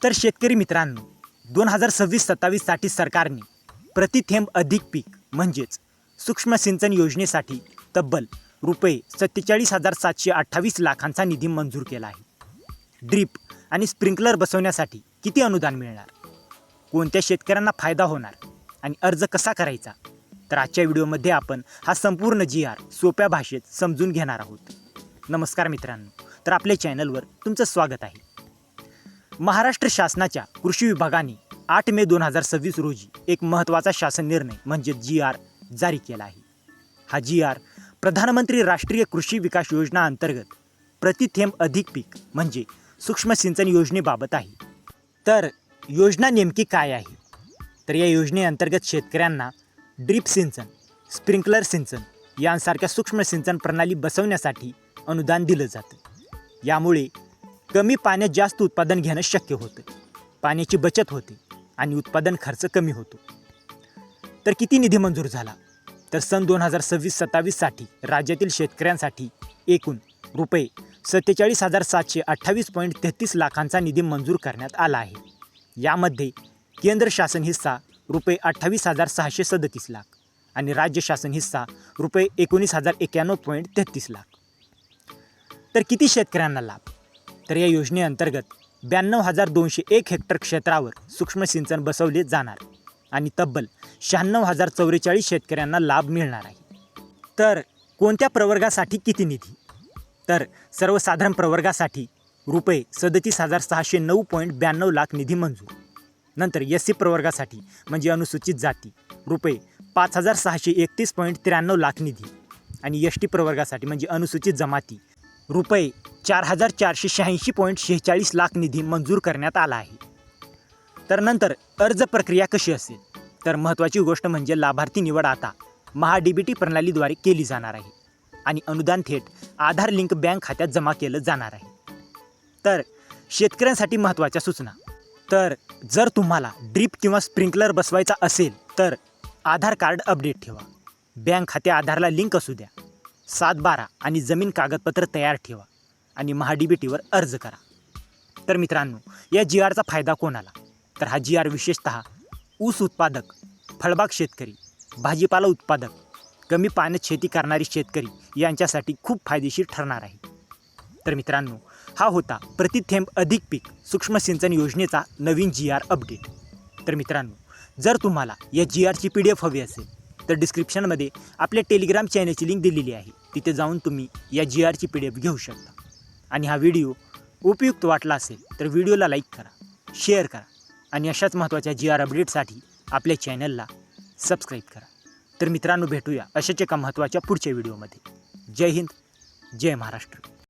तर शेतकरी मित्रांनो, 2026-27साठी सरकारने प्रतिथेंब अधिक पीक म्हणजेच सूक्ष्म सिंचन योजनेसाठी तब्बल रुपये 47,728 लाखांचा निधी मंजूर केला आहे. ड्रीप आणि स्प्रिंकलर बसवण्यासाठी किती अनुदान मिळणार, कोणत्या शेतकऱ्यांना फायदा होणार आणि अर्ज कसा करायचा, तर आजच्या व्हिडिओमध्ये आपण हा संपूर्ण GR सोप्या भाषेत समजून घेणार आहोत. नमस्कार मित्रांनो, तर आपल्या चॅनलवर तुमचं स्वागत आहे. महाराष्ट्र शासनाच्या कृषी विभागाने 8 मे 2026 रोजी एक महत्त्वाचा शासन निर्णय म्हणजे GR जारी केला आहे. हा GR प्रधानमंत्री राष्ट्रीय कृषी विकास योजना अंतर्गत प्रतिथेंब अधिक पीक म्हणजे सूक्ष्म सिंचन योजनेबाबत आहे. तर योजना नेमकी काय आहे, तर या योजनेअंतर्गत शेतकऱ्यांना ड्रीप सिंचन, स्प्रिंकलर सिंचन यांसारख्या सूक्ष्म सिंचन प्रणाली बसवण्यासाठी अनुदान दिलं जातं. यामुळे कमी पाण्यात जास्त उत्पादन घेणं शक्य होतं, पाण्याची बचत होते आणि उत्पादन खर्च कमी होतो. तर किती निधी मंजूर झाला, तर सन 2026-27साठी राज्यातील शेतकऱ्यांसाठी एकूण रुपये 47,728.33 लाखांचा निधी मंजूर करण्यात आला आहे. यामध्ये केंद्र शासन हिस्सा रुपये 28,637 लाख आणि राज्य शासन हिस्सा रुपये 19,091.33 लाख. तर किती शेतकऱ्यांना लाभ, तर या योजनेअंतर्गत 92,201 हेक्टर क्षेत्रावर सूक्ष्म सिंचन बसवले जाणार आणि तब्बल 96,044 शेतकऱ्यांना लाभ मिळणार आहे. तर कोणत्या प्रवर्गासाठी किती निधी, तर सर्वसाधारण प्रवर्गासाठी रुपये 37,609.92 लाख निधी मंजूर. नंतर SC प्रवर्गासाठी म्हणजे अनुसूचित जाती रुपये 5,631.93 लाख निधी आणि ST प्रवर्गासाठी म्हणजे अनुसूचित जमाती रुपये 4,486.46 लाख निधी मंजूर करण्यात आला आहे. तर नंतर अर्ज प्रक्रिया कशी असेल, तर महत्त्वाची गोष्ट म्हणजे लाभार्थी निवड आता महा-DBT प्रणालीद्वारे केली जाणार आहे आणि अनुदान थेट आधार लिंक बँक खात्यात जमा केलं जाणार आहे. तर शेतकऱ्यांसाठी महत्त्वाच्या सूचना, तर जर तुम्हाला ड्रीप किंवा स्प्रिंकलर बसवायचा असेल तर आधार कार्ड अपडेट ठेवा, बँक खाते आधारला लिंक असू द्या, 7/12 आणि जमीन कागदपत्र तयार ठेवा आणि महा-DBTवर अर्ज करा. तर मित्रांनो, या GRचा फायदा कोणाला, तर हा GR विशेषतः ऊस उत्पादक, फळबाग शेतकरी, भाजीपाला उत्पादक, कमी पाण्यात शेती करणारी शेतकरी यांच्यासाठी खूप फायदेशीर ठरणार आहे. तर मित्रांनो, हा होता प्रतिथेंब अधिक पीक सूक्ष्म सिंचन योजनेचा नवीन GR अपडेट. तर मित्रांनो, जर तुम्हाला या GRची PDF हवी असेल तर डिस्क्रिप्शनमध्ये आपल्या टेलिग्राम चॅनलची लिंक दिलेली आहे, तिथे जाऊन तुम्ही या GRची PDF घेऊ शकता. आणि हा व्हिडिओ उपयुक्त वाटला असेल तर व्हिडिओला लाईक करा, शेअर करा आणि अशाच महत्त्वाच्या GR अपडेटसाठी आपल्या चॅनलला सबस्क्राईब करा. तर मित्रांनो, भेटूया अशाच एका महत्त्वाच्या पुढच्या व्हिडिओमध्ये. जय हिंद, जय महाराष्ट्र.